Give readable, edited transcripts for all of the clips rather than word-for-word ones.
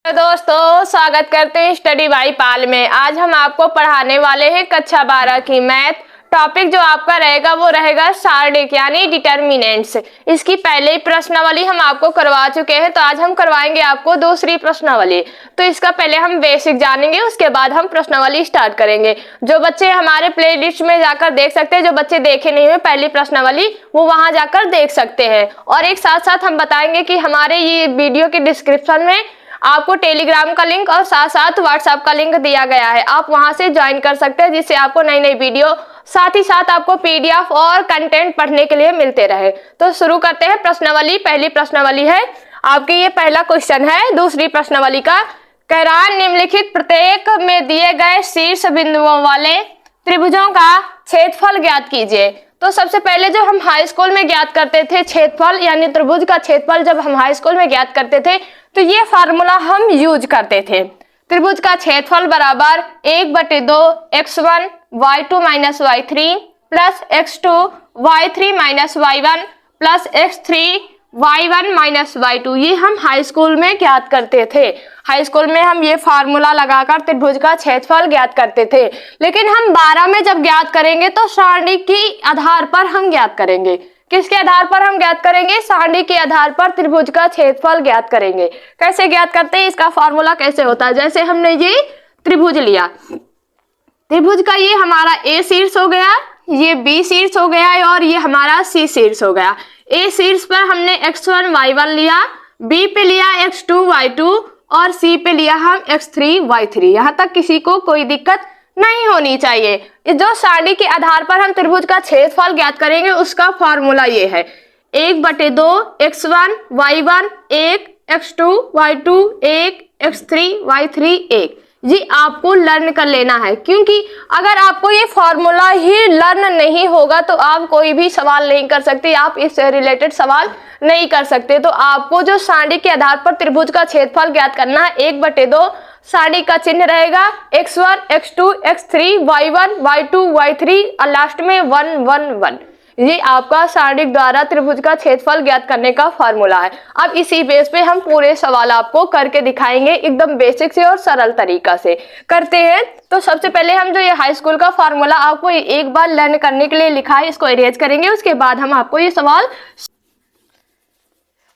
तो दोस्तों स्वागत करते हैं स्टडी बाई पाल में। आज हम आपको पढ़ाने वाले हैं कक्षा 12 की मैथ। टॉपिक जो आपका रहेगा वो रहेगा सारणिक यानी डिटर्मिनेंट्स। इसकी पहले ही प्रश्नावली हम आपको करवा चुके हैं, तो आज हम करवाएंगे आपको दूसरी प्रश्नावली। तो इसका पहले हम बेसिक जानेंगे, उसके बाद हम प्रश्नावली स्टार्ट करेंगे। जो बच्चे हमारे प्ले लिस्ट में जाकर देख सकते हैं, जो बच्चे देखे नहीं हुए पहली प्रश्नावली, वो वहां जाकर देख सकते हैं। और एक साथ साथ हम बताएंगे कि हमारे ये वीडियो के डिस्क्रिप्शन में आपको टेलीग्राम का लिंक और साथ साथ व्हाट्सएप का लिंक दिया गया है। आप वहां से ज्वाइन कर सकते हैं, जिससे आपको नई नई वीडियो साथ ही साथ आपको पीडीएफ और कंटेंट पढ़ने के लिए मिलते रहे। तो शुरू करते हैं प्रश्नावली। पहली प्रश्नावली है आपकी, ये पहला क्वेश्चन है दूसरी प्रश्नावली का। कह रहा है निम्नलिखित प्रत्येक में दिए गए शीर्ष बिंदुओं वाले त्रिभुजों का क्षेत्रफल ज्ञात कीजिए। तो सबसे पहले जो हम हाई स्कूल में ज्ञात करते थे क्षेत्रफल यानी त्रिभुज का क्षेत्रफल, जब हम हाई स्कूल में ज्ञात करते थे तो ये फार्मूला हम यूज करते थे। त्रिभुज का क्षेत्रफल बराबर 1/2 x1 y2 minus y3 plus x2 y3 minus y1 plus x3 y1 minus y2। ये हम हाई स्कूल में ज्ञात करते थे। हाई स्कूल में हम ये फार्मूला लगाकर त्रिभुज का क्षेत्रफल ज्ञात करते थे। लेकिन हम 12 में जब ज्ञात करेंगे तो सारणी के आधार पर हम ज्ञात करेंगे। किसके आधार पर हम ज्ञात करेंगे? सारणी के आधार पर त्रिभुज का क्षेत्रफल ज्ञात करेंगे। कैसे ज्ञात करते हैं, इसका फार्मूला कैसे होता है? जैसे हमने ये त्रिभुज लिया, त्रिभुज का ये हमारा ए शीर्ष हो गया, ये बी शीर्ष हो गया और ये हमारा सी शीर्ष हो गया। ए शीर्ष पर हमने x1 y1 लिया, बी पे लिया x2 y2 और सी पे लिया हम x3 y3। यहाँ तक किसी को कोई दिक्कत नहीं होनी चाहिए। जो सारणी के आधार पर हम त्रिभुज का क्षेत्रफल ज्ञात करेंगे उसका फॉर्मूला ये है 1/2 x1 y1 1 x2 y2 1 x3 y3 1। ये आपको लर्न कर लेना है, क्योंकि अगर आपको ये फॉर्मूला ही लर्न नहीं होगा तो आप कोई भी सवाल नहीं कर सकते, आप इससे रिलेटेड सवाल नहीं कर सकते। तो आपको जो सारणी के आधार पर त्रिभुज का क्षेत्रफल ज्ञात करना है 1/2 सारणी का चिन्ह रहेगा x1 x2 x3 y1 y2 y3 और लास्ट में 1 1 1। ये आपका सारणी द्वारा त्रिभुज का क्षेत्रफल ज्ञात करने का फॉर्मूला है। अब इसी बेस पे हम पूरे सवाल आपको करके दिखाएंगे, एकदम बेसिक से और सरल तरीका से करते हैं। तो सबसे पहले हम जो ये हाई स्कूल का फॉर्मूला आपको एक बार लर्न करने के लिए लिखा है, इसको इरेज करेंगे। उसके बाद हम आपको ये सवाल,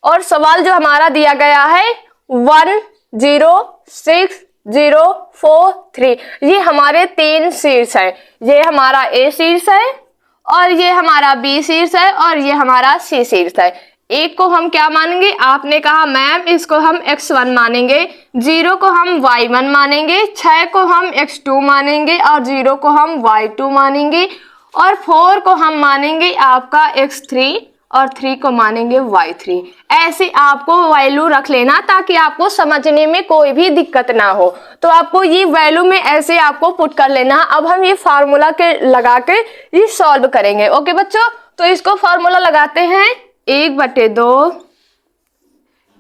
और सवाल जो हमारा दिया गया है 1 0 6 0 4 3, ये हमारे 3 शीर्ष है। ये हमारा ए शीर्ष है और ये हमारा बी शीर्ष है और ये हमारा सी शीर्ष है। एक को हम क्या मानेंगे? आपने कहा मैम इसको हम x1 मानेंगे, 0 को हम y1 मानेंगे, 6 को हम x2 मानेंगे और 0 को हम y2 मानेंगे और 4 को हम मानेंगे आपका x3 और 3 को मानेंगे y3। ऐसे आपको वैल्यू रख लेना ताकि आपको समझने में कोई भी दिक्कत ना हो। तो आपको ये वैल्यू में ऐसे आपको पुट कर लेना। अब हम ये फार्मूला के लगा के ये सॉल्व करेंगे। ओके बच्चों, तो इसको फार्मूला लगाते हैं 1/2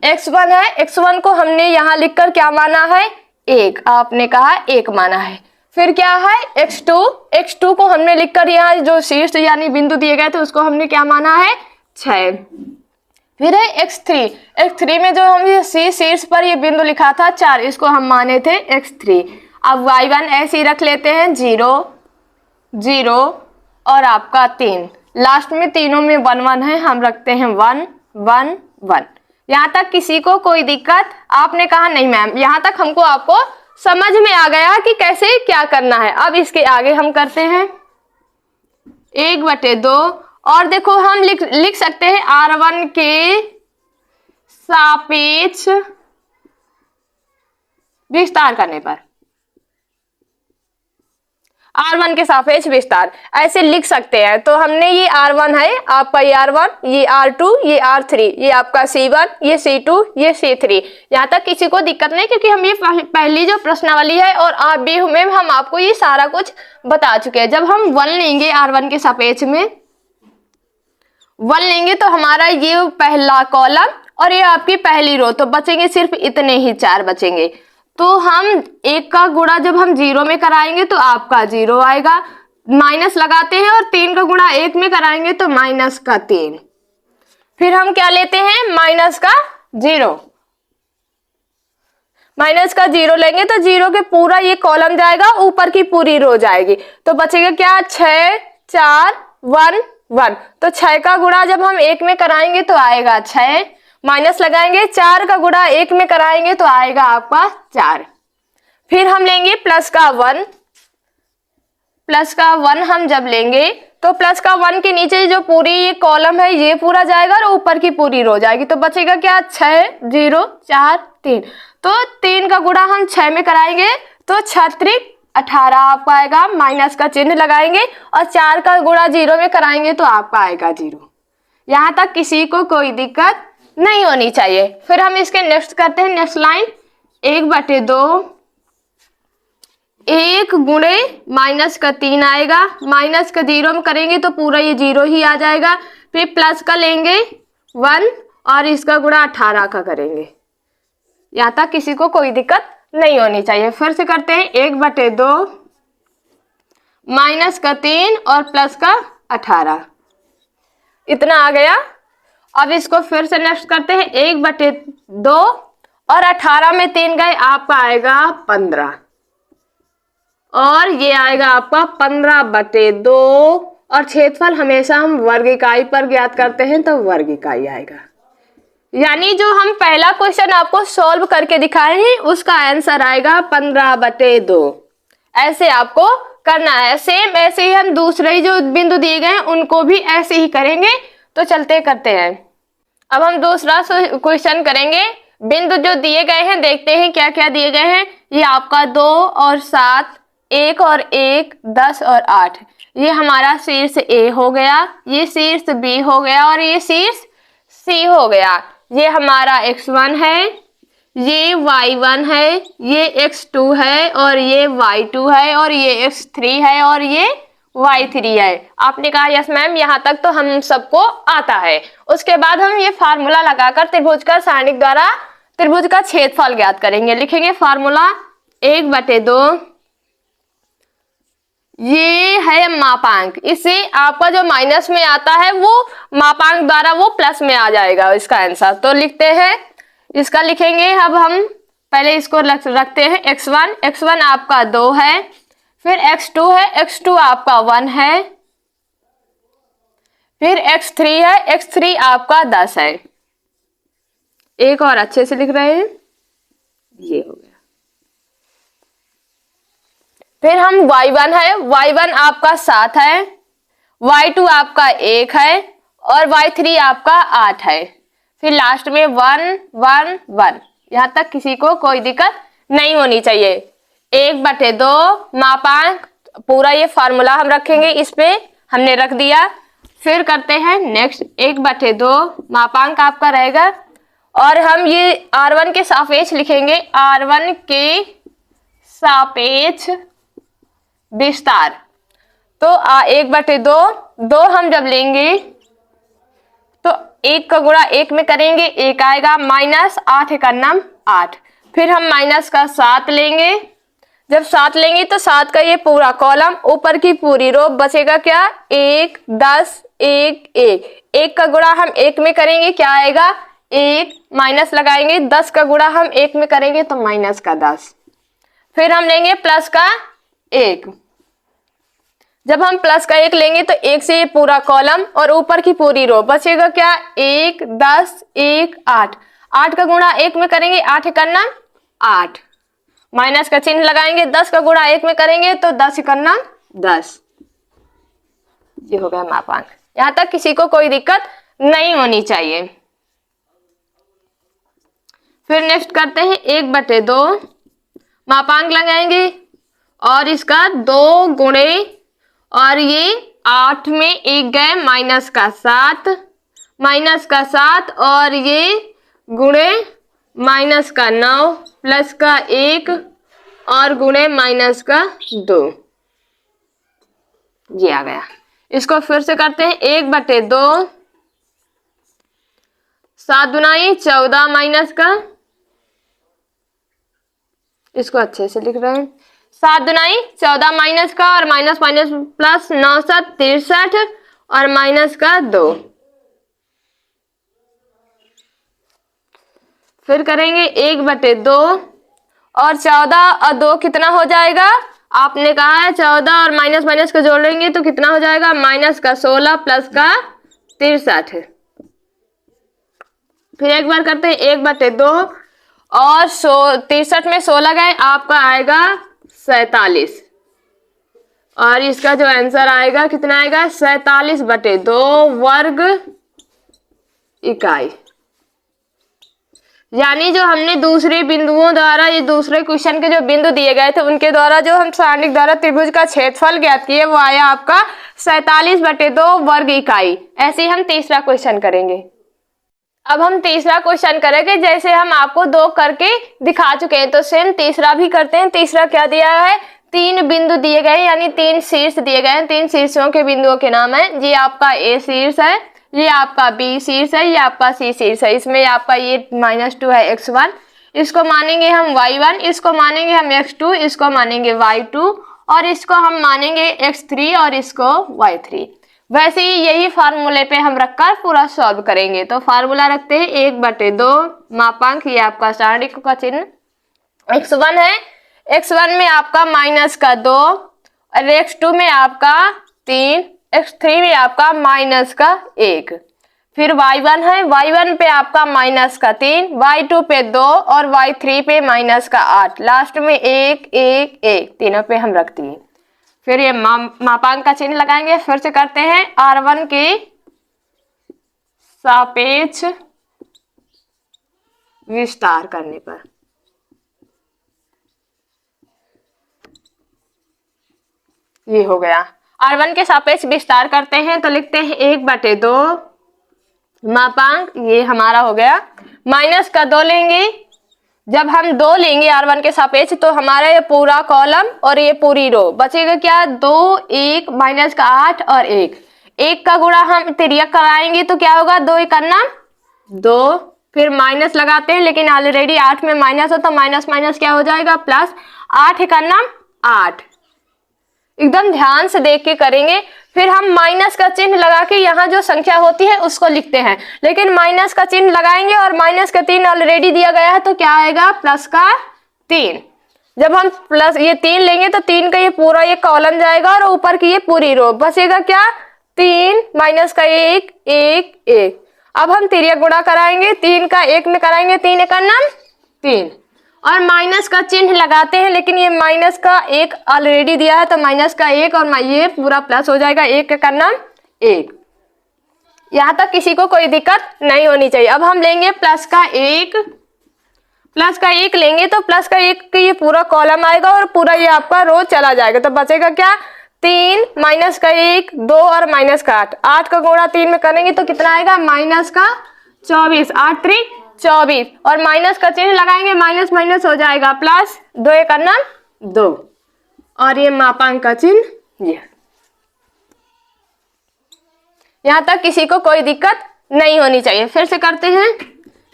x1 है, x1 को हमने यहाँ लिखकर क्या माना है? 1। आपने कहा 1 माना है। फिर क्या है? x2 को हमने लिखकर यहाँ जो शीर्ष यानी बिंदु दिए गए थे उसको हमने क्या माना है? 6। फिर है x3 में जो हम ये सी शीर्ष पर ये बिंदु लिखा था 4, इसको हम माने थे x3। अब y1 ऐसे ही रख लेते हैं 0 0 और आपका 3, लास्ट में तीनों में 1 1 है, हम रखते हैं 1 1 1। यहाँ तक किसी को कोई दिक्कत? आपने कहा नहीं मैम, यहाँ तक हमको आपको समझ में आ गया कि कैसे क्या करना है। अब इसके आगे हम करते हैं 1/2 और देखो हम लिख सकते हैं R1 के सापेक्ष विस्तार करने पर, R1 के सापेक्ष विस्तार ऐसे लिख सकते हैं। तो हमने ये R1 है आपका, ये R1, ये R2, ये R3, ये आपका C1, ये C2, ये C3। यहाँ तक किसी को दिक्कत नहीं, क्योंकि हम ये पहली जो प्रश्नावली है और आप भी में हम आपको ये सारा कुछ बता चुके हैं। जब हम 1 लेंगे R1 के सापेक्ष में 1 लेंगे तो हमारा ये पहला कॉलम और ये आपकी पहली रो, तो बचेंगे सिर्फ इतने ही 4 बचेंगे। तो हम 1 का गुणा जब हम 0 में कराएंगे तो आपका 0 आएगा, माइनस लगाते हैं और 3 का गुणा 1 में कराएंगे तो माइनस का 3। फिर हम क्या लेते हैं? माइनस का 0। माइनस का 0 लेंगे तो 0 के पूरा ये कॉलम जाएगा, ऊपर की पूरी रो जाएगी, तो बचेगा क्या 6 4 1 1। तो 6 का गुणा जब हम 1 में कराएंगे तो आएगा 6, माइनस लगाएंगे 4 का गुणा 1 में कराएंगे तो आएगा आपका 4। फिर हम लेंगे प्लस का 1, प्लस का 1 हम जब लेंगे तो प्लस का 1 के नीचे जो पूरी ये कॉलम है ये पूरा जाएगा और ऊपर की पूरी रो जाएगी, तो बचेगा क्या 6 0 4 3। तो 3 का गुणा हम 6 में कराएंगे तो 6 त्रिक 18 आपका आएगा, माइनस का चिन्ह लगाएंगे और 4 का गुणा 0 में कराएंगे तो आपका आएगा 0। यहाँ तक किसी को कोई दिक्कत नहीं होनी चाहिए। फिर हम इसके नेक्स्ट करते हैं, नेक्स्ट लाइन 1/2 1 गुणे माइनस का 3 आएगा, माइनस का 0 में करेंगे तो पूरा ये 0 ही आ जाएगा। फिर प्लस का लेंगे 1 और इसका गुणा 18 का करेंगे। यहाँ तक किसी को कोई दिक्कत नहीं होनी चाहिए। फिर से करते हैं 1/2 माइनस का 3 और प्लस का 18, इतना आ गया। अब इसको फिर से नेक्स्ट करते हैं 1/2 और 18 में 3 गए, आपका आएगा 15 और ये आएगा आपका 15/2 और क्षेत्रफल हमेशा हम वर्ग इकाई पर ज्ञात करते हैं तो वर्ग इकाई आएगा। यानी जो हम पहला क्वेश्चन आपको सॉल्व करके दिखाए हैं उसका आंसर आएगा 15/2। ऐसे आपको करना है। सेम ऐसे ही हम दूसरे जो बिंदु दिए गए हैं उनको भी ऐसे ही करेंगे। तो चलते करते हैं। अब हम दूसरा क्वेश्चन करेंगे। बिंदु जो दिए गए हैं देखते हैं क्या क्या दिए गए हैं। ये आपका 2 और 7, 1 और 1, 10 और 8। ये हमारा शीर्ष A हो गया, ये शीर्ष B हो गया और ये शीर्ष C हो गया। ये हमारा x1 है, ये y1 है, ये x2 है और ये y2 है और ये x3 है और ये y3 है। आपने कहा यस मैम, यहाँ तक तो हम सबको आता है। उसके बाद हम ये फार्मूला लगाकर त्रिभुज का सारणिक द्वारा त्रिभुज का क्षेत्रफल ज्ञात करेंगे। लिखेंगे फार्मूला 1/2, ये है मापांक, इससे आपका जो माइनस में आता है वो मापांक द्वारा वो प्लस में आ जाएगा इसका आंसर। तो लिखते हैं, इसका लिखेंगे। अब हम पहले इसको रखते हैं x1, x1 आपका 2 है, फिर x2 है, x2 आपका 1 है, फिर x3 है, x3 आपका 10 है। एक और अच्छे से लिख रहे हैं, ये हो गया। फिर हम y1 है, y1 आपका 7 है, y2 आपका 1 है और y3 आपका 8 है। फिर लास्ट में 1 1 1। यहाँ तक किसी को कोई दिक्कत नहीं होनी चाहिए। 1/2 मापांक, पूरा ये फार्मूला हम रखेंगे, इस पे हमने रख दिया। फिर करते हैं नेक्स्ट 1/2 मापांक आपका रहेगा और हम ये r1 के सापेक्ष लिखेंगे, r1 के सापेक्ष विस्तार। तो 1/2 हम जब लेंगे तो 1 का गुणा 1 में करेंगे, 1 आएगा, माइनस 8 का नाम 8। फिर हम माइनस का 7 लेंगे, जब 7 लेंगे तो 7 का ये पूरा कॉलम, ऊपर की पूरी रो, बचेगा क्या 1 10 1 1। 1 का गुणा हम 1 में करेंगे, क्या आएगा 1, माइनस लगाएंगे, 10 का गुणा हम 1 में करेंगे तो माइनस का 10। फिर हम लेंगे प्लस का 1, जब हम प्लस का 1 लेंगे तो 1 से ये पूरा कॉलम और ऊपर की पूरी रो, बचेगा क्या 1 10 1 8। 8 का गुणा 1 में करेंगे, 8 करना 8, माइनस का चिन्ह लगाएंगे, 10 का गुणा 1 में करेंगे तो 10 करना 10। ये हो गया मापांक। यहाँ तक किसी को कोई दिक्कत नहीं होनी चाहिए। फिर नेक्स्ट करते हैं 1/2 मापांक लगाएंगे और इसका 2 गुणे, और ये 8 में 1 गए, माइनस का 7, माइनस का 7 और ये गुणे माइनस का 9 प्लस का 1 और गुणे माइनस का 2, ये आ गया। इसको फिर से करते हैं 1/2, 7 दुनाई 14 माइनस का, इसको अच्छे से लिख रहे हैं, 7 दुनाई 14 माइनस का और माइनस माइनस प्लस 9 7 63 और माइनस का 2। फिर करेंगे 1/2 और 14 और 2 कितना हो जाएगा, आपने कहा है 14 और माइनस माइनस को जोड़ेंगे तो कितना हो जाएगा, माइनस का 16 प्लस का 63। फिर एक बार करते हैं, 1/2 और 63 में 16 गए, आपका आएगा 47। और इसका जो आंसर आएगा कितना आएगा, 47/2 वर्ग इकाई। यानी जो हमने दूसरे बिंदुओं द्वारा, ये दूसरे क्वेश्चन के जो बिंदु दिए गए थे उनके द्वारा जो हम सारणिक द्वारा त्रिभुज का क्षेत्रफल ज्ञात किए वो आया आपका 47/2 वर्ग इकाई। ऐसे ही हम तीसरा क्वेश्चन करेंगे। अब हम तीसरा क्वेश्चन करेंगे, जैसे हम आपको 2 करके दिखा चुके हैं तो सेम तीसरा भी करते हैं। तीसरा क्या दिया है, 3 बिंदु दिए गए हैं, यानी 3 शीर्ष दिए गए हैं। 3 शीर्षों के बिंदुओं के नाम है, ये आपका ए शीर्ष है, ये आपका बी शीर्ष है, ये आपका सी शीर्ष है। इसमें आपका ये -2 है x1, इसको मानेंगे हम y1, इसको मानेंगे हम x2, इसको मानेंगे y2 और इसको हम मानेंगे x3 और इसको y3। वैसे ही यही फार्मूले पे हम रखकर पूरा सॉल्व करेंगे। तो फार्मूला रखते हैं 1/2 मापांक, ये आपका सारणिक का चिन्ह x1 है, x1 में आपका -2 और x2 में आपका 3, x3 में आपका -1। फिर y1 है, y1 पे आपका -3, y2 पे 2 और y3 पे -8। लास्ट में 1 1 1 तीनों पे हम रख दिए। फिर ये मापांक का चिन्ह लगाएंगे। फिर से करते हैं, r1 के सापेक्ष विस्तार करने पर ये हो गया। r1 के सापेक्ष विस्तार करते हैं तो लिखते हैं 1/2 मापांक, ये हमारा हो गया। -2 लेंगे, जब हम 2 लेंगे r1 के सापेक्ष तो हमारा ये पूरा कॉलम और ये पूरी रो बचेगा क्या, 2 1 -8 और 1 का गुणा हम तिर्यक कराएंगे तो क्या होगा, 2 1 2। फिर माइनस लगाते हैं, लेकिन ऑलरेडी 8 में माइनस हो तो माइनस माइनस क्या हो जाएगा, प्लस। 8 1 8। एकदम ध्यान से देख के करेंगे। फिर हम माइनस का चिन्ह लगा के यहाँ जो संख्या होती है उसको लिखते हैं, लेकिन माइनस का चिन्ह लगाएंगे और माइनस का 3 ऑलरेडी दिया गया है तो क्या आएगा, प्लस का 3। जब हम प्लस ये 3 लेंगे तो 3 का ये पूरा ये कॉलम जाएगा और ऊपर की ये पूरी रो बचेगा क्या, 3 माइनस का 1 1 1। अब हम तिर्यक गुणा कराएंगे, 3 का 1 में कराएंगे, 3 1 3 और माइनस का चिन्ह लगाते हैं, लेकिन ये माइनस का 1 ऑलरेडी दिया है तो माइनस का 1 और ये पूरा प्लस हो जाएगा, 1 1। यहाँ तक किसी को कोई दिक्कत नहीं होनी चाहिए। अब हम लेंगे प्लस का 1 लेंगे तो प्लस का 1 का ये पूरा कॉलम आएगा और पूरा ये आपका रो चला जाएगा। तो बचेगा क्या, 3 माइनस का 1 2 और माइनस का 8। 8 का गुणा 3 में करेंगे तो कितना आएगा, माइनस का 24। 8 3 24 और माइनस का चिन्ह लगाएंगे, माइनस माइनस हो जाएगा प्लस, 2 1 2 और ये मापांक का चिन्ह ये। यहाँ तक किसी को कोई दिक्कत नहीं होनी चाहिए। फिर से करते हैं,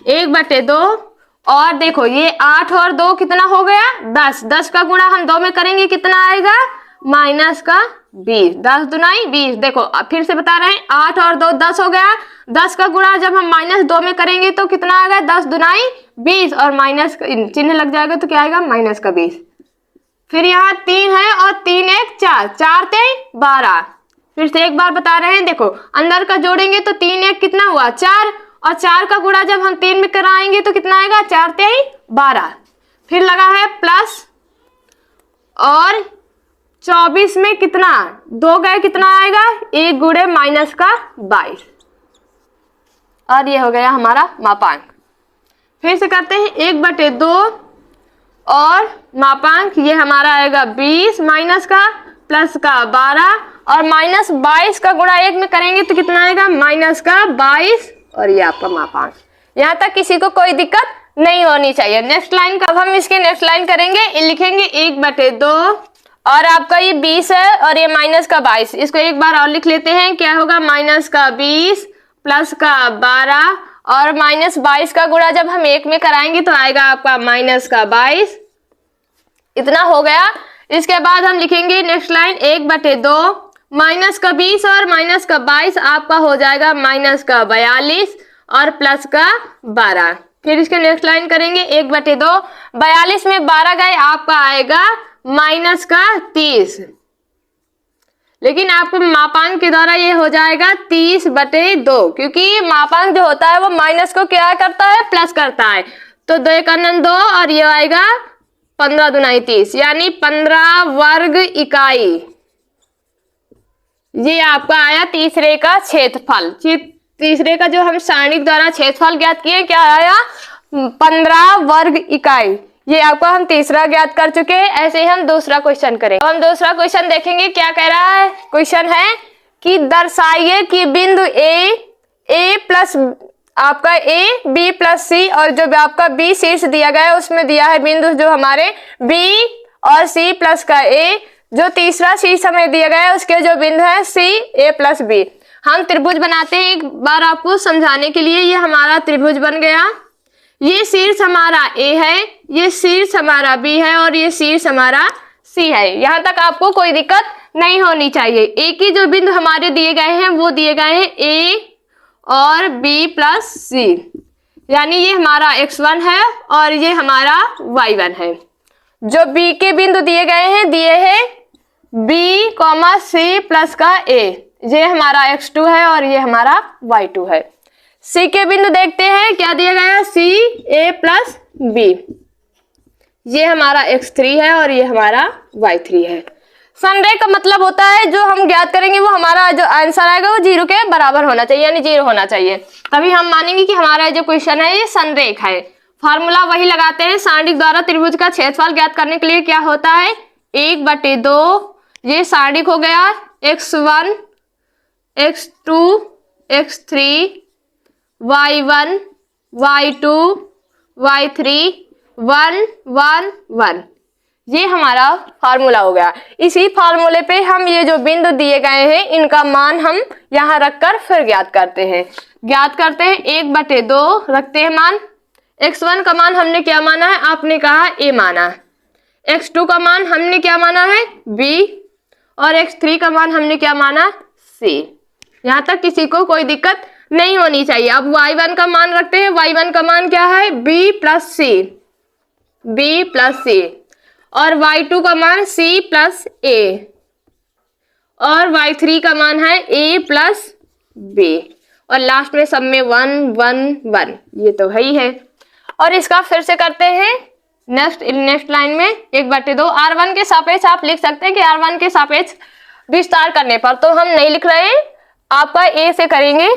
1/2 और देखो ये 8 और 2 कितना हो गया, 10। 10 का गुणा हम 2 में करेंगे कितना आएगा, माइनस का 20। 10 दूनाई 20। देखो फिर से बता रहे हैं, 8 और 2 10 हो गया। 10 का गुणा जब हम -2 में करेंगे तो कितना आएगा, 10 दूनाई 20 और माइनस चिन्ह लग जाएगा तो क्या आएगा, माइनस का 20। फिर यहाँ 3 है और 3 1 4 4 3 12। फिर से एक बार बता रहे हैं, देखो अंदर का जोड़ेंगे तो 3 1 कितना हुआ, 4 और 4 का गुणा जब हम 3 में कराएंगे तो कितना आएगा, 4 3 12। फिर लगा है प्लस और 24 में कितना 2 गए, कितना आएगा, 1 गुणे माइनस का 22 और ये हो गया हमारा मापांक। फिर से करते हैं, 1/2 और मापांक ये हमारा आएगा 20 माइनस का प्लस का 12 और माइनस 22 का गुणा 1 में करेंगे तो कितना आएगा, माइनस का 22 और ये आपका मापांक। यहाँ तक किसी को कोई दिक्कत नहीं होनी चाहिए। नेक्स्ट लाइन, कब हम इसके नेक्स्ट लाइन करेंगे, लिखेंगे 1/2 और आपका ये 20 है और ये माइनस का 22। इसको एक बार और लिख लेते हैं, क्या होगा, माइनस का 20 प्लस का 12 और माइनस 22 का गुणा जब हम 1 में कराएंगे तो आएगा आपका माइनस का 22। इतना हो गया। इसके बाद हम लिखेंगे नेक्स्ट लाइन, 1/2 माइनस का 20 और माइनस का 22 आपका हो जाएगा माइनस का 42 और प्लस का 12। फिर इसके नेक्स्ट लाइन करेंगे 1/2। 42 में 12 गए, आपका आएगा माइनस का 30, लेकिन आपको मापांक के द्वारा ये हो जाएगा 30/2, क्योंकि मापांक जो होता है वो माइनस को क्या करता है, प्लस करता है। तो 2 × 2 और ये आएगा 15 दूनी 30, यानी 15 वर्ग इकाई। ये आपका आया तीसरे का क्षेत्रफल। तीसरे का जो हम सारणिक द्वारा क्षेत्रफल ज्ञात किए, क्या आया, 15 वर्ग इकाई। ये आपका हम तीसरा ज्ञात कर चुके हैं। ऐसे ही हम दूसरा क्वेश्चन करेंगे। हम दूसरा क्वेश्चन देखेंगे, क्या कह रहा है। क्वेश्चन है कि दर्शाइए कि बिंदु ए प्लस आपका ए बी प्लस सी, और जो आपका बी शीर्ष दिया गया है उसमें दिया है बिंदु जो हमारे बी और सी प्लस का ए, जो तीसरा शीर्ष हमें दिया गया है उसके जो बिंदु है सी ए प्लस बी। हम त्रिभुज बनाते हैं एक बार आपको समझाने के लिए। ये हमारा त्रिभुज बन गया। ये शीर्ष हमारा ए है, ये शीर्ष हमारा बी है और ये शीर्ष हमारा सी है। यहाँ तक आपको कोई दिक्कत नहीं होनी चाहिए। ए की जो बिंदु हमारे दिए गए हैं वो दिए गए हैं ए और बी प्लस सी, यानी ये हमारा x1 है और ये हमारा y1 है। जो बी के बिंदु दिए गए हैं, दिए हैं बी कॉमा सी प्लस का ए, ये हमारा x2 है और ये हमारा y2 है। सी के बिंदु देखते हैं, क्या दिया गया है, सी ए प्लस बी, ये हमारा x3 है और ये हमारा y3 है। संरेख का मतलब होता है जो हम ज्ञात करेंगे वो हमारा जो आंसर आएगा वो 0 के बराबर होना चाहिए, यानी 0 होना चाहिए, तभी हम मानेंगे कि हमारा जो क्वेश्चन है ये संरेख है। फार्मूला वही लगाते हैं। सारणिक द्वारा त्रिभुज का क्षेत्रफल ज्ञात करने के लिए क्या होता है, 1/2, ये सारणिक हो गया, x1 x2 x3 y1 y2 y3 1 1 1, ये हमारा फार्मूला हो गया। इसी फार्मूले पे हम ये जो बिंदु दिए गए हैं इनका मान हम यहाँ रखकर फिर ज्ञात करते हैं। 1/2 रखते हैं मान। x1 का मान हमने क्या माना है, आपने कहा a माना। x2 का मान हमने क्या माना है, b, और x3 का मान हमने क्या माना, c। यहाँ तक किसी को कोई दिक्कत नहीं होनी चाहिए। अब y1 का मान रखते हैं। y1 का मान क्या है, b प्लस c, और y2 का मान c प्लस a, और y3 का मान है a प्लस b, और लास्ट में सब में 1 1 1, ये तो है ही है। और इसका फिर से करते हैं नेक्स्ट लाइन में 1/2। r1 के सापेक्ष आप लिख सकते हैं कि r1 के सापेक्ष विस्तार करने पर, तो हम नहीं लिख रहे हैं, आपका a से करेंगे।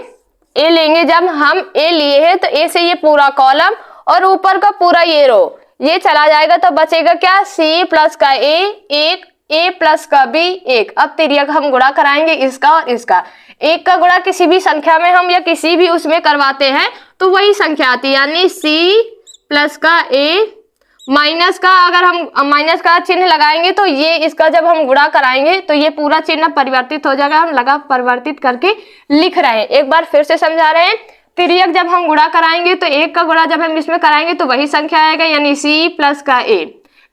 a लेंगे, जब हम a लिए हैं तो a से ये पूरा कॉलम और ऊपर का पूरा ये रो ये चला जाएगा, तो बचेगा क्या, c प्लस का a 1, a प्लस का b 1। अब तिर्यक हम गुणा कराएंगे इसका और इसका। एक का गुणा किसी भी संख्या में हम या किसी भी उसमें करवाते हैं तो वही संख्या आती है, यानी c प्लस का a माइनस का, अगर हम माइनस का चिन्ह लगाएंगे तो ये इसका जब हम गुणा कराएंगे तो ये पूरा चिन्ह परिवर्तित हो जाएगा। हम लगा परिवर्तित करके लिख रहे हैं। एक बार फिर से समझा रहे हैं। तिर्यक जब हम गुणा कराएंगे तो एक का गुणा जब हम इसमें कराएंगे तो वही संख्या आएगा, यानी c प्लस का a।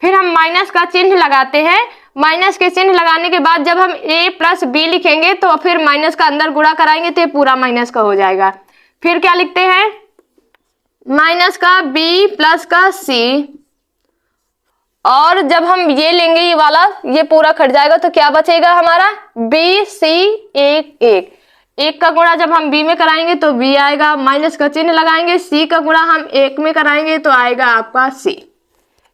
फिर हम माइनस का चिन्ह लगाते हैं। माइनस के चिन्ह लगाने के बाद जब हम a प्लस b लिखेंगे तो फिर माइनस का अंदर गुणा कराएंगे तो ये पूरा माइनस का हो जाएगा। फिर क्या लिखते हैं, माइनस का b प्लस का c, और जब हम ये लेंगे ये वाला ये पूरा कट जाएगा तो क्या बचेगा हमारा, b c 1 1। एक का गुणा जब हम b में कराएंगे तो b आएगा, माइनस का चिन्ह लगाएंगे, c का गुणा हम 1 में कराएंगे तो आएगा आपका c।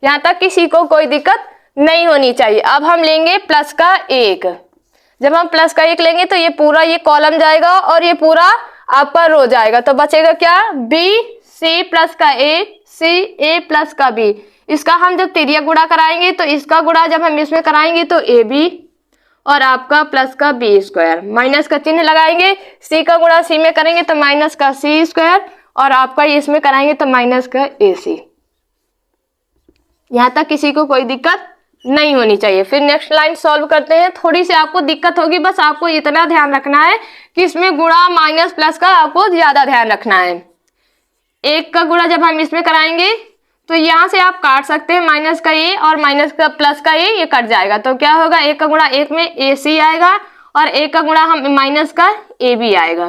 यहाँ तक किसी को कोई दिक्कत नहीं होनी चाहिए। अब हम लेंगे प्लस का 1। जब हम प्लस का 1 लेंगे तो ये पूरा ये कॉलम जाएगा और ये पूरा आपका रो जाएगा, तो बचेगा क्या, b c प्लस का a c a प्लस का b। इसका हम जब तिर्यक गुणा कराएंगे तो इसका गुणा जब हम इसमें कराएंगे तो ए बी और आपका प्लस का बी स्क्वायर, माइनस का चिन्ह लगाएंगे, सी का गुणा सी में करेंगे तो माइनस का सी स्क्वायर, और आपका इसमें कराएंगे तो माइनस का ए सी। यहाँ तक किसी को कोई दिक्कत नहीं होनी चाहिए। फिर नेक्स्ट लाइन सॉल्व करते हैं। थोड़ी सी आपको दिक्कत होगी, बस आपको इतना ध्यान रखना है कि इसमें गुणा माइनस प्लस का आपको ज्यादा ध्यान रखना है। एक का गुणा जब हम इसमें कराएंगे तो यहाँ से आप काट सकते हैं, माइनस का ए और माइनस का प्लस का ए, ये कट जाएगा तो क्या होगा, एक का गुणा एक में ए सी आएगा और एक का गुणा हम माइनस का ए बी आएगा।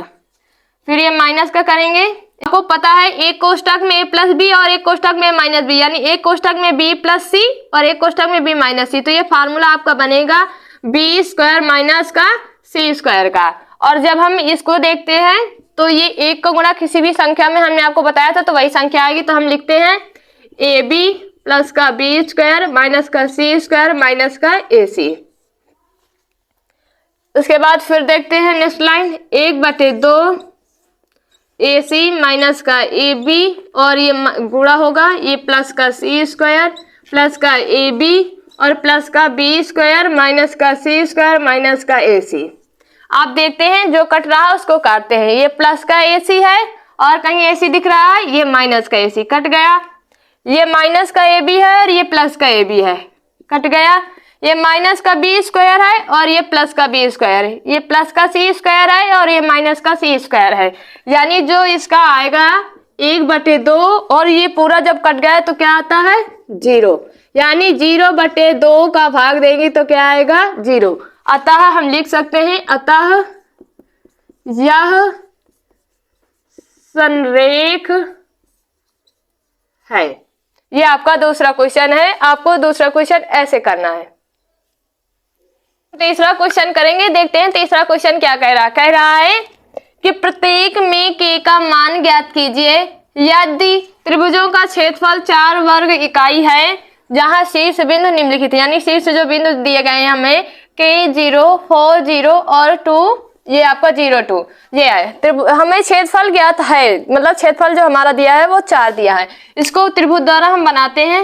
फिर ये माइनस का करेंगे आपको पता है एक कोष्टक में a प्लस बी और एक कोष्टक में माइनस बी, यानी एक कोष्टक में b प्लस सी और एक कोष्टक में b माइनस सी। तो ये फार्मूला आपका बनेगा बी स्क्वायर माइनस का सी स्क्वायर का। और जब हम इसको देखते हैं तो ये एक का गुणा किसी भी संख्या में हमने आपको बताया था तो वही संख्या आएगी। तो हम लिखते हैं ए बी प्लस का बी स्क्वायर माइनस का सी स्क्वायर माइनस का ए सी। उसके बाद फिर देखते हैं नेक्स्ट लाइन, 1/2 ए सी माइनस का ए बी और ये गुणा होगा ये प्लस का सी स्क्वायर प्लस का ए बी और प्लस का बी स्क्वायर माइनस का सी स्क्वायर माइनस का ए सी। आप देखते हैं जो कट रहा है उसको काटते हैं। ये प्लस का ए सी है और कहीं ए सी दिख रहा है, ये माइनस का ए सी कट गया। ये माइनस का ए बी है और ये प्लस का ए बी है, कट गया। ये माइनस का बी स्क्वायर है और ये प्लस का बी स्क्वायर है। ये प्लस का सी स्क्वायर है और ये माइनस का सी स्क्वायर है। यानी जो इसका आएगा 1/2 और ये पूरा जब कट गया तो क्या आता है 0, यानी 0/2 का भाग देंगे तो क्या आएगा 0। अतः हम लिख सकते हैं अतः यह संरेख है। ये आपका दूसरा क्वेश्चन है। आपको दूसरा क्वेश्चन ऐसे करना है। तीसरा क्वेश्चन करेंगे, देखते हैं तीसरा क्वेश्चन क्या कह रहा है कि प्रत्येक में k का मान ज्ञात कीजिए यदि त्रिभुजों का क्षेत्रफल 4 वर्ग इकाई है जहां शीर्ष बिंदु निम्नलिखित है। यानी शीर्ष जो बिंदु दिए गए हैं हमें k 0 4 0 और 2, ये आपका 0 2 ये है। हमें क्षेत्रफल ज्ञात है, मतलब क्षेत्रफल जो हमारा दिया है वो 4 दिया है। इसको त्रिभुज द्वारा हम बनाते हैं।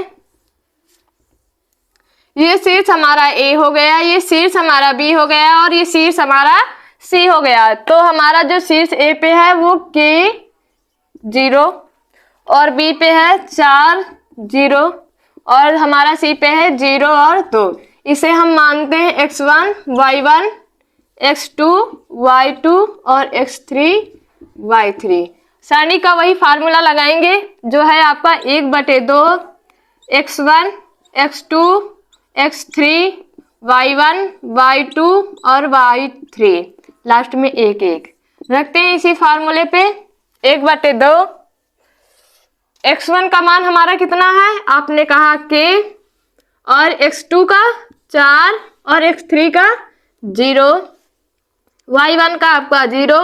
ये शीर्ष हमारा A हो गया, ये शीर्ष हमारा B हो गया और ये शीर्ष हमारा C हो गया। तो हमारा जो शीर्ष A पे है वो K 0 और B पे है 4 0 और हमारा C पे है 0 और 2। इसे हम मानते हैं x1 y1 x2 y2 और x3 y3। सारणी का वही फार्मूला लगाएंगे जो है आपका 1/2 x1 x2 x3 y1 y2 और y3, लास्ट में 1 1 रखते हैं इसी फार्मूले पे। 1/2 x1 का मान हमारा कितना है, आपने कहा k और x2 का 4 और x3 का 0, y1 का आपका 0,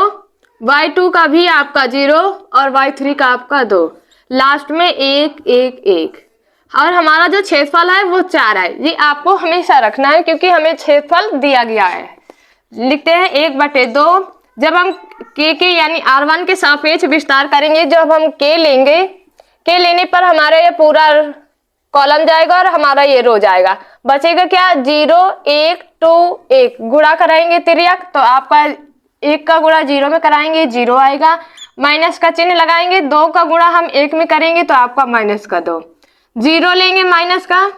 y2 का भी आपका 0 और y3 का आपका 2, लास्ट में 1 1 1। और हमारा जो क्षेत्रफल है वो 4 है। ये आपको हमेशा रखना है क्योंकि हमें क्षेत्रफल दिया गया है। लिखते हैं 1/2। जब हम k के यानी r1 के सापेक्ष विस्तार करेंगे, जब हम k लेंगे, k लेने पर हमारा ये पूरा कॉलम जाएगा और हमारा ये रो जाएगा। बचेगा क्या 0 1 2 1, गुणा कराएंगे तिर्यक तो आपका 1 का गुणा 0 में कराएंगे 0 आएगा, माइनस का चिन्ह लगाएंगे, 2 का गुणा हम 1 में करेंगे तो आपका माइनस का 2, 0 लेंगे माइनस का,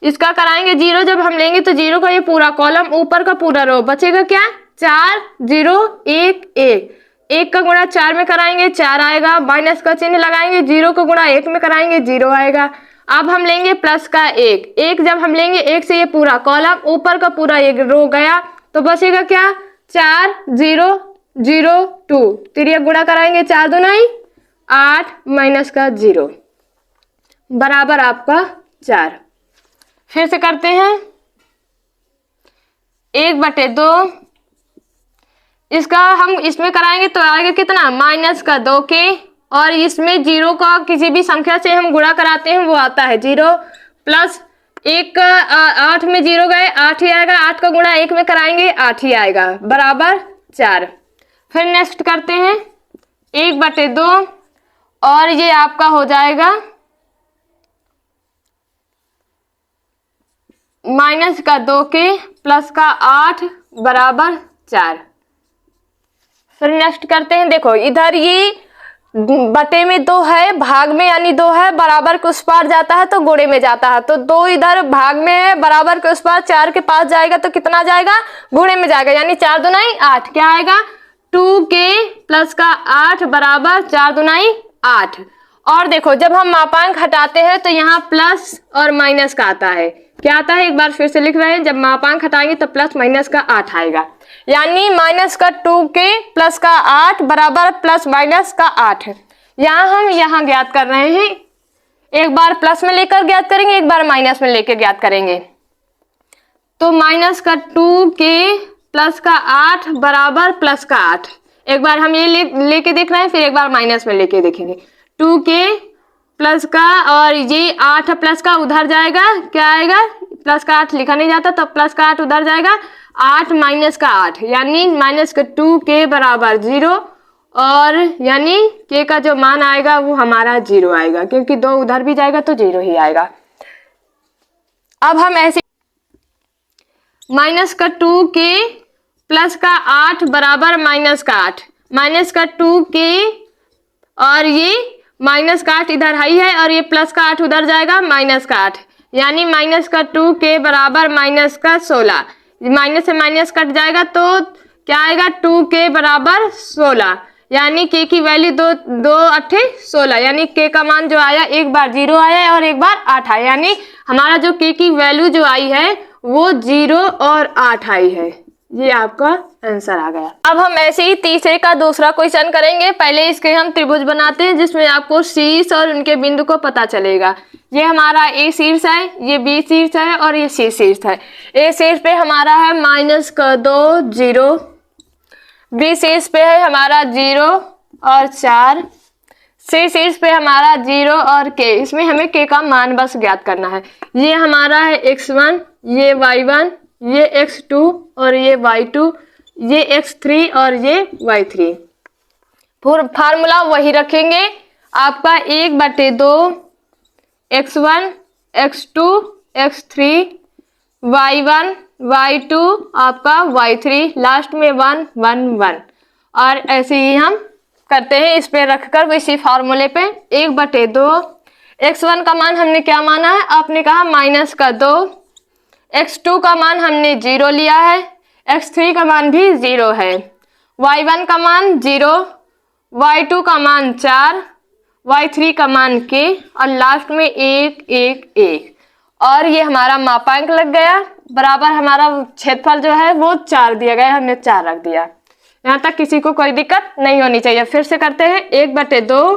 इसका कराएंगे 0। जब हम लेंगे तो 0 का ये पूरा कॉलम ऊपर का पूरा रो बचेगा क्या 4 0 1 1, 1 का गुणा 4 में कराएंगे 4 आएगा, माइनस का चिन्ह लगाएंगे, 0 का गुणा 1 में कराएंगे 0 आएगा। अब हम लेंगे प्लस का 1, जब हम लेंगे 1 से ये पूरा कॉलम ऊपर का पूरा एक रो गया तो बचेगा क्या 4 0 0 2, तिर्यक गुणा कराएंगे 4 2 8 माइनस का 0 बराबर आपका 4। फिर से करते हैं 1/2, इसका हम इसमें कराएंगे तो आएगा कितना माइनस का 2k और इसमें 0 का किसी भी संख्या से हम गुणा कराते हैं वो आता है 0 प्लस 1 8 में 0 गए 8 ही आएगा, 8 का गुणा 1 में कराएंगे 8 ही आएगा बराबर 4। फिर नेक्स्ट करते हैं 1/2 और ये आपका हो जाएगा माइनस का 2k प्लस का 8 बराबर 4। फिर नेक्स्ट करते हैं, देखो इधर ये बटे में 2 है, भाग में यानी 2 है, बराबर के उस पार जाता है तो गुणे में जाता है, तो 2 इधर भाग में है, बराबर के उस पार 4 के पास जाएगा तो कितना जाएगा गुणे में जाएगा, यानी 4 2 8, क्या आएगा 2k प्लस का 8 बराबर 4 2 8। और देखो जब हम मापांक हटाते हैं तो यहाँ प्लस और माइनस का आता है, क्या आता है एक बार फिर से लिख रहे हैं, जब मापांक हटाएंगे तो प्लस माइनस का 8 आएगा, यानी माइनस का 2k प्लस का 8 बराबर प्लस माइनस का 8। यहाँ हम यहाँ ज्ञात कर रहे हैं, एक बार प्लस में लेकर ज्ञात करेंगे, एक बार माइनस में लेकर ज्ञात करेंगे। तो माइनस का 2k प्लस का 8 बराबर प्लस का 8। एक बार हम ये लेके देख रहे हैं, फिर एक बार माइनस में लेके देखेंगे। 2k प्लस का और ये 8 प्लस का उधर जाएगा, क्या आएगा, प्लस का 8 लिखा नहीं जाता तो प्लस का 8 उधर जाएगा, 8 माइनस का 8 यानी माइनस का 2k बराबर 0 और यानी k का जो मान आएगा वो हमारा 0 आएगा, क्योंकि 2 उधर भी जाएगा तो 0 ही आएगा। अब हम ऐसे माइनस का 2k प्लस का 8 बराबर माइनस का 8, माइनस का 2k और ये माइनस का 8 इधर हाई है और ये प्लस का 8 उधर जाएगा, माइनस का 8 यानी माइनस का 2k बराबर माइनस का 16। माइनस से माइनस कट जाएगा तो क्या आएगा, 2k बराबर 16 यानी k की वैल्यू 2 8 16 यानी k का मान जो आया, एक बार 0 आया है और एक बार 8 आया, यानी हमारा जो k की वैल्यू जो आई है वो 0 और 8 आई है। ये आपका आंसर आ गया। अब हम ऐसे ही तीसरे का दूसरा क्वेश्चन करेंगे। पहले इसके हम त्रिभुज बनाते हैं जिसमें आपको शीर्ष और उनके बिंदु को पता चलेगा। ये हमारा ए शीर्ष है, ये बी शीर्ष है और ये सी शीर्ष है। ए शीर्ष पे हमारा है माइनस का 2 0, बी शीर्ष पे है हमारा 0 और 4, सी शीर्ष पे हमारा 0 और k। इसमें हमें k का मान बस ज्ञात करना है। ये हमारा है x1, ये y1, ये x2 और ये y2, ये x3 और ये y3। फार्मूला वही रखेंगे, आपका 1/2 x1 x2 x3 y1 y2 आपका y3, लास्ट में 1 1 1 और ऐसे ही हम करते हैं। इस पे रखकर इसी फार्मूले पे 1/2 x1 का मान हमने क्या माना है, आपने कहा माइनस का 2, x2 का मान हमने 0 लिया है, x3 का मान भी 0 है, y1 का मान 0, y2 का मान 4, y3 का मान k और लास्ट में 1 1 1 और ये हमारा मापांक लग गया। बराबर हमारा क्षेत्रफल जो है वो 4 दिया गया, हमने 4 रख दिया। यहाँ तक किसी को कोई दिक्कत नहीं होनी चाहिए। फिर से करते हैं, 1/2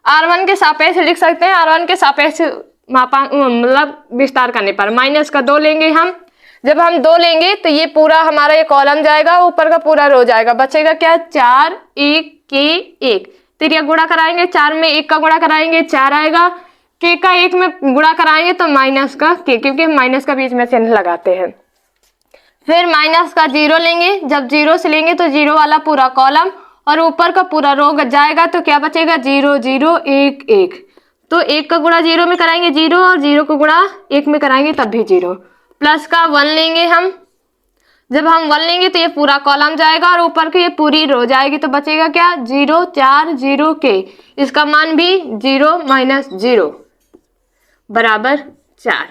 r1 के सापेक्ष लिख सकते हैं, r1 के सापेक्ष मापांक मतलब विस्तार करने पर माइनस का 2 लेंगे हम। जब हम 2 लेंगे तो ये पूरा हमारा ये कॉलम जाएगा, ऊपर का पूरा रो जाएगा, बचेगा क्या, 4 1 k 1। तिरिया गुणा कराएंगे, 4 में 1 का गुणा कराएंगे 4 आएगा, k का 1 में गुणा कराएंगे तो माइनस का k, क्योंकि हम माइनस का बीच में चिन्ह लगाते हैं। फिर माइनस का 0 लेंगे, जब 0 से लेंगे तो 0 वाला पूरा कॉलम और ऊपर का पूरा रो जाएगा तो क्या बचेगा, 0 0 1 1। तो 1 का गुणा 0 में कराएंगे 0 और 0 को गुणा 1 में कराएंगे तब भी 0। प्लस का 1 लेंगे हम, जब हम 1 लेंगे तो ये पूरा कॉलम जाएगा और ऊपर की ये पूरी रो जाएगी तो बचेगा क्या, 0 4 0 k। इसका मान भी 0 - 0 बराबर 4।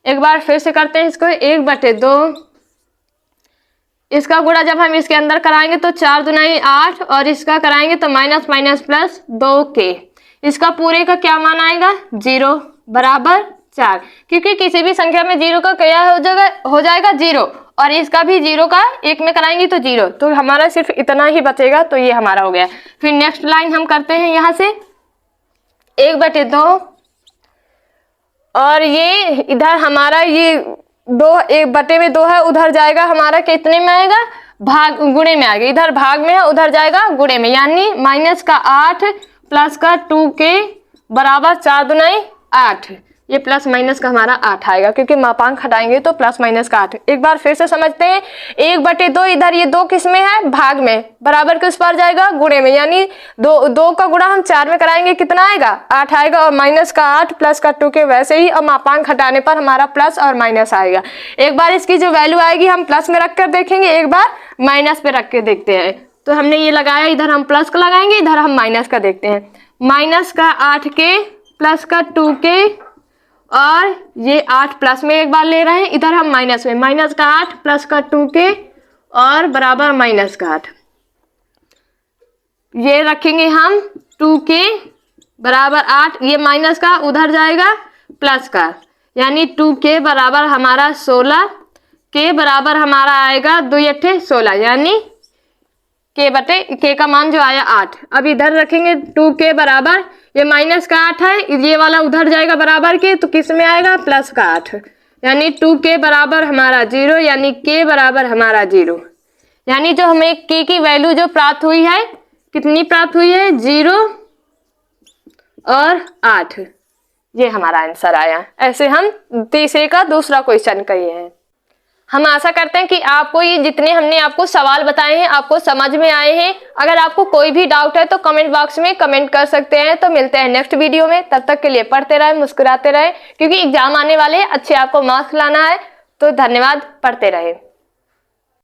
एक बार फिर से करते हैं इसको, 1/2 इसका गुणा जब हम इसके अंदर कराएंगे तो 4 दूनी 8 और इसका कराएंगे तो माइनस माइनस प्लस 2k। इसका पूरे का क्या मान आएगा, 0 बराबर 4, क्योंकि किसी भी संख्या में 0 का क्या हो जाएगा 0 और इसका भी 0 का 1 में कराएंगे तो 0, तो हमारा सिर्फ इतना ही बचेगा। तो ये हमारा हो गया। फिर नेक्स्ट लाइन हम करते हैं यहाँ से 1/2 और ये इधर हमारा ये 2 1/2 है, उधर जाएगा हमारा कितने में आएगा, भाग गुणे में आएगा। इधर भाग में है, उधर जाएगा गुणे में, यानी माइनस का 8 प्लस का 2k बराबर 4 दूनी 8। ये प्लस माइनस का हमारा 8 आएगा, क्योंकि मापांक हटाएंगे तो प्लस माइनस का 8। एक बार फिर से समझते हैं, 1/2 इधर ये 2 किस में है, भाग में, बराबर किस पर जाएगा, गुणे में, यानी 2 का गुणा हम 4 में कराएंगे कितना आएगा, 8 आएगा और माइनस का 8 प्लस का 2k वैसे ही, और मापांक हटाने पर हमारा प्लस और माइनस आएगा। एक बार इसकी जो वैल्यू आएगी हम प्लस में रख कर देखेंगे, एक बार माइनस पे रख के देखते हैं। तो हमने ये लगाया, इधर हम प्लस का लगाएंगे, इधर हम माइनस का देखते हैं। माइनस का 8k प्लस का 2k और ये 8 प्लस में एक बार ले रहे हैं, इधर हम माइनस में, माइनस का 8 प्लस का 2k और बराबर माइनस का 8। ये रखेंगे हम 2k बराबर 8, ये माइनस का उधर जाएगा प्लस का, यानी 2k बराबर हमारा 16, k बराबर हमारा आएगा 2 8 16, यानी के का मान जो आया 8। अब इधर रखेंगे 2k बराबर, ये माइनस का 8 है, ये वाला उधर जाएगा बराबर के, तो किस में आएगा प्लस का 8, यानी 2k बराबर हमारा 0, यानी k बराबर हमारा 0। यानी जो हमें k की वैल्यू जो प्राप्त हुई है, कितनी प्राप्त हुई है, 0 और 8, ये हमारा आंसर आया। ऐसे हम तीसरे का दूसरा क्वेश्चन किए हैं। हम आशा करते हैं कि आपको ये जितने हमने आपको सवाल बताए हैं आपको समझ में आए हैं। अगर आपको कोई भी डाउट है तो कमेंट बॉक्स में कमेंट कर सकते हैं। तो मिलते हैं नेक्स्ट वीडियो में, तब तक के लिए पढ़ते रहें, मुस्कुराते रहें, क्योंकि एग्जाम आने वाले हैं, अच्छे आपको मार्क्स लाना है। तो धन्यवाद, पढ़ते रहें।